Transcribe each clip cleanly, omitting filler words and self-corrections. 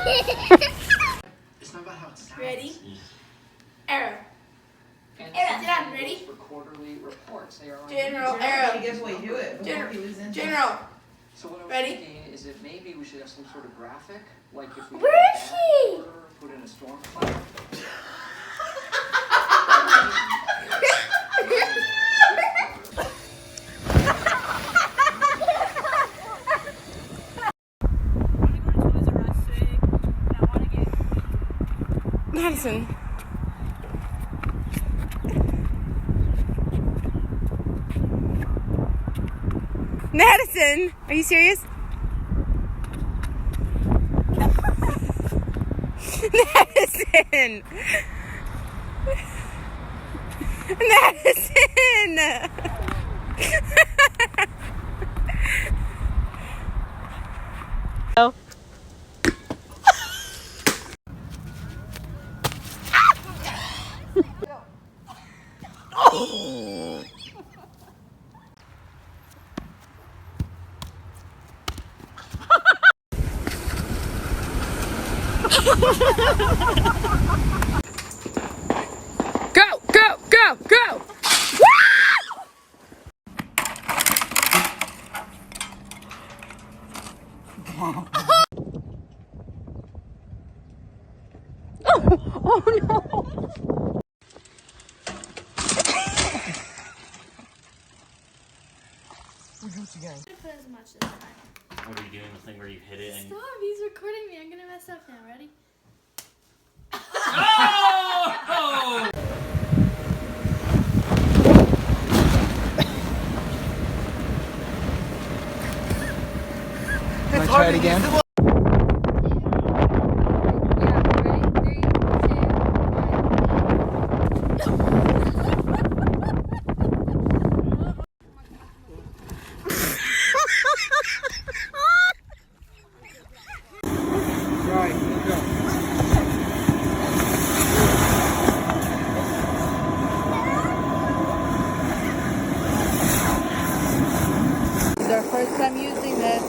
It's not about how it sounds. Ready? Arrow. Arrow, get on. Ready? For quarterly reports. They are on General, arrow. General. So what I was Ready? thinking is that maybe we should have some sort of graphic, like if we Where is he? put in a storm cloud. Madison. Madison, are you serious? Madison! Madison! Oh. Go, go, go, go! Oh no! Put as much this time. What are you doing? The thing where you hit it and... Stop, he's recording me. I'm gonna mess up now. Ready? Oh! Can I try it again? This is our first time using this.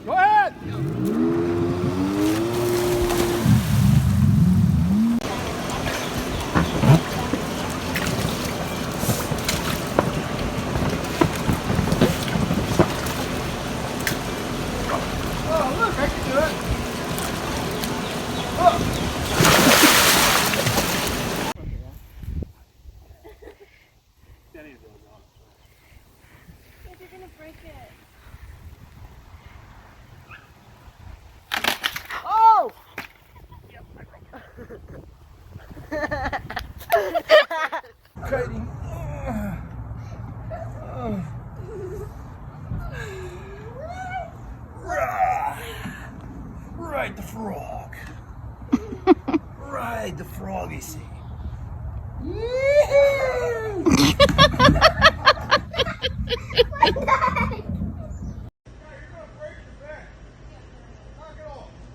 Go ahead! Oh, look, I can do it. You're gonna break it. Oh! Kiting. Ride the frog. Ride the frog, you see.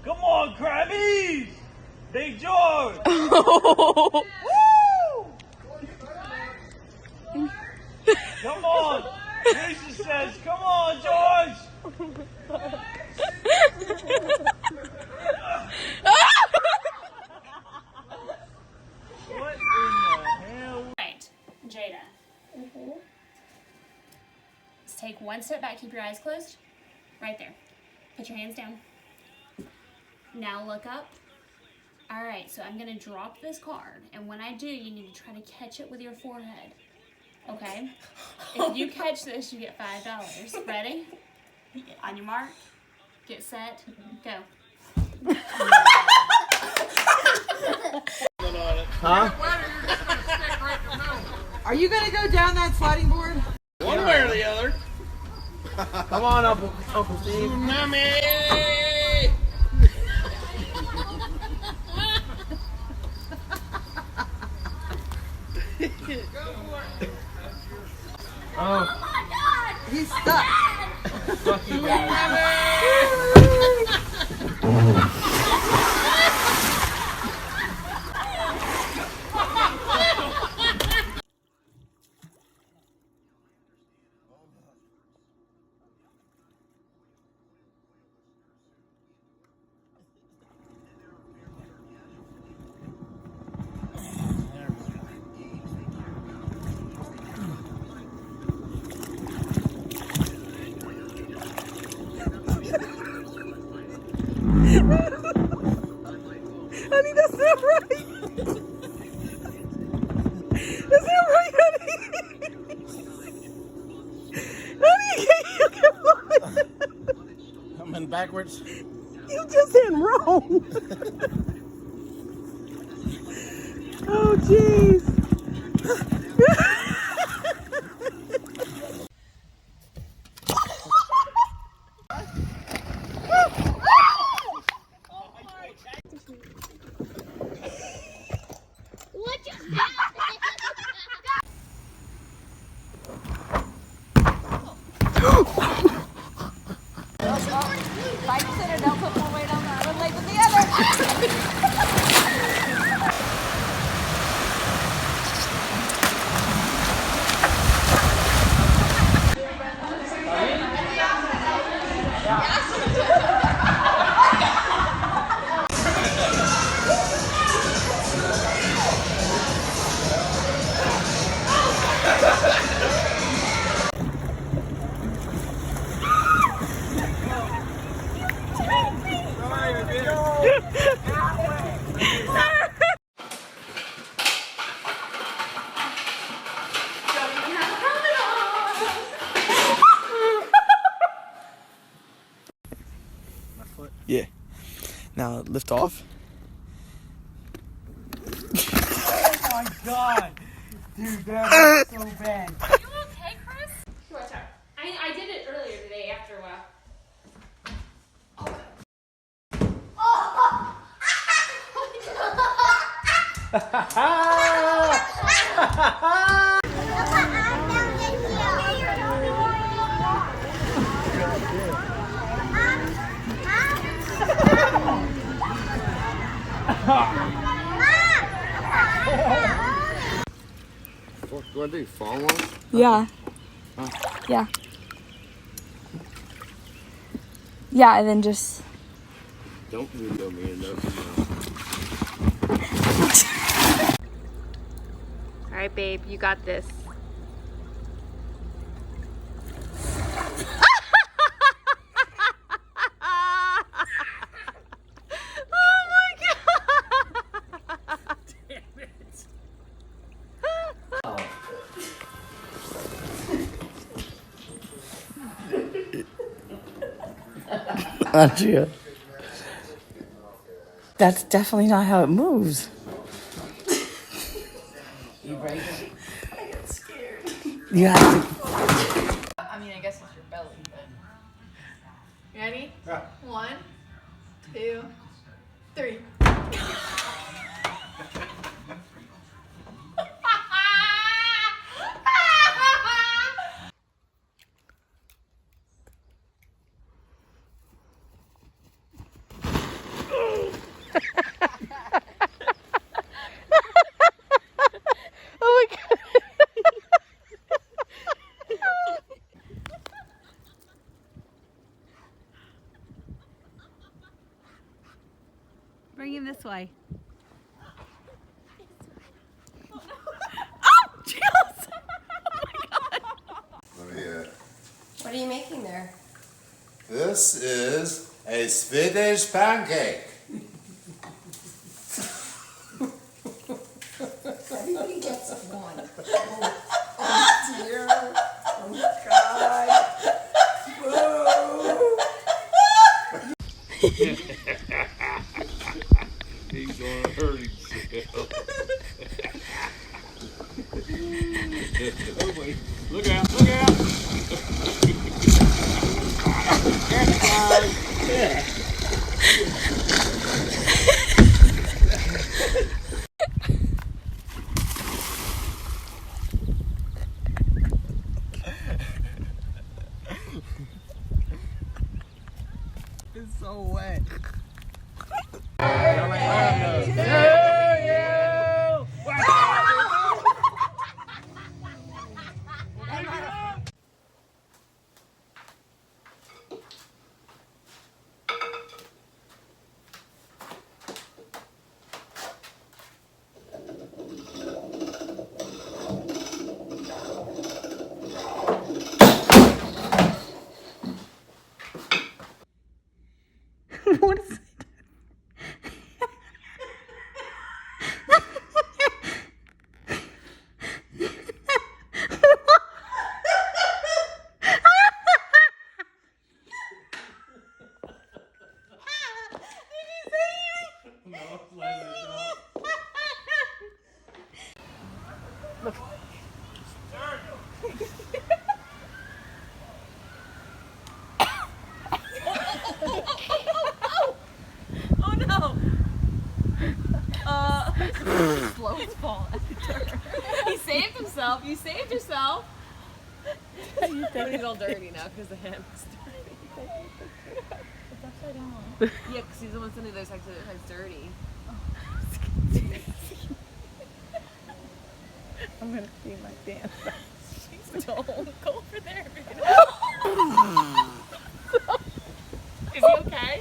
Come on, Krabbies! Big George! Woo! Come on! Lisa says, come on, George! What in the hell? Right, Jada. Just take one step back, keep your eyes closed. Right there. Put your hands down. Now look up. All right, so I'm gonna drop this card, and when I do, you need to try to catch it with your forehead. Okay? If you catch this, you get $5. Ready? On your mark, get set, go. Huh? Are you gonna go down that sliding board? One way or the other. Come on, Uncle Steve. Tsunami! Honey, that's not right. That's not right, honey. Honey, you can I'm in backwards. You just hit wrong. Oh, jeez. What just happened? Babysitter, don't put more weight on the other leg than the other. Yeah. Now lift off. Oh my god! Dude, that was so bad. Are you okay, Chris? Watch out. I did it earlier today after a while. What do I do? Fall one? Yeah. Yeah. Yeah, and then just... Don't video me enough. All right, babe, you got this. Andrea. That's definitely not how it moves. You break it? I get scared. You have to. I mean, I guess it's your belly, but... Ready? Yeah. 1, 2, 3. Oh my god. Bring him this way. Oh, Chills! Oh my god. Let me hear it. What are you making there? This is a Swedish pancake. Everybody gets one. Oh dear. Oh God. He's gonna hurt himself. Look out, look out! Yeah. It's so wet. What is it? Oh no! Floats fall after. He saved himself. You saved yourself. He's all dirty now because the ham's dirty. It's upside down. Yeah, because he's the one sitting there that's dirty. I'm gonna see my dance. Don't go over there. Is he okay?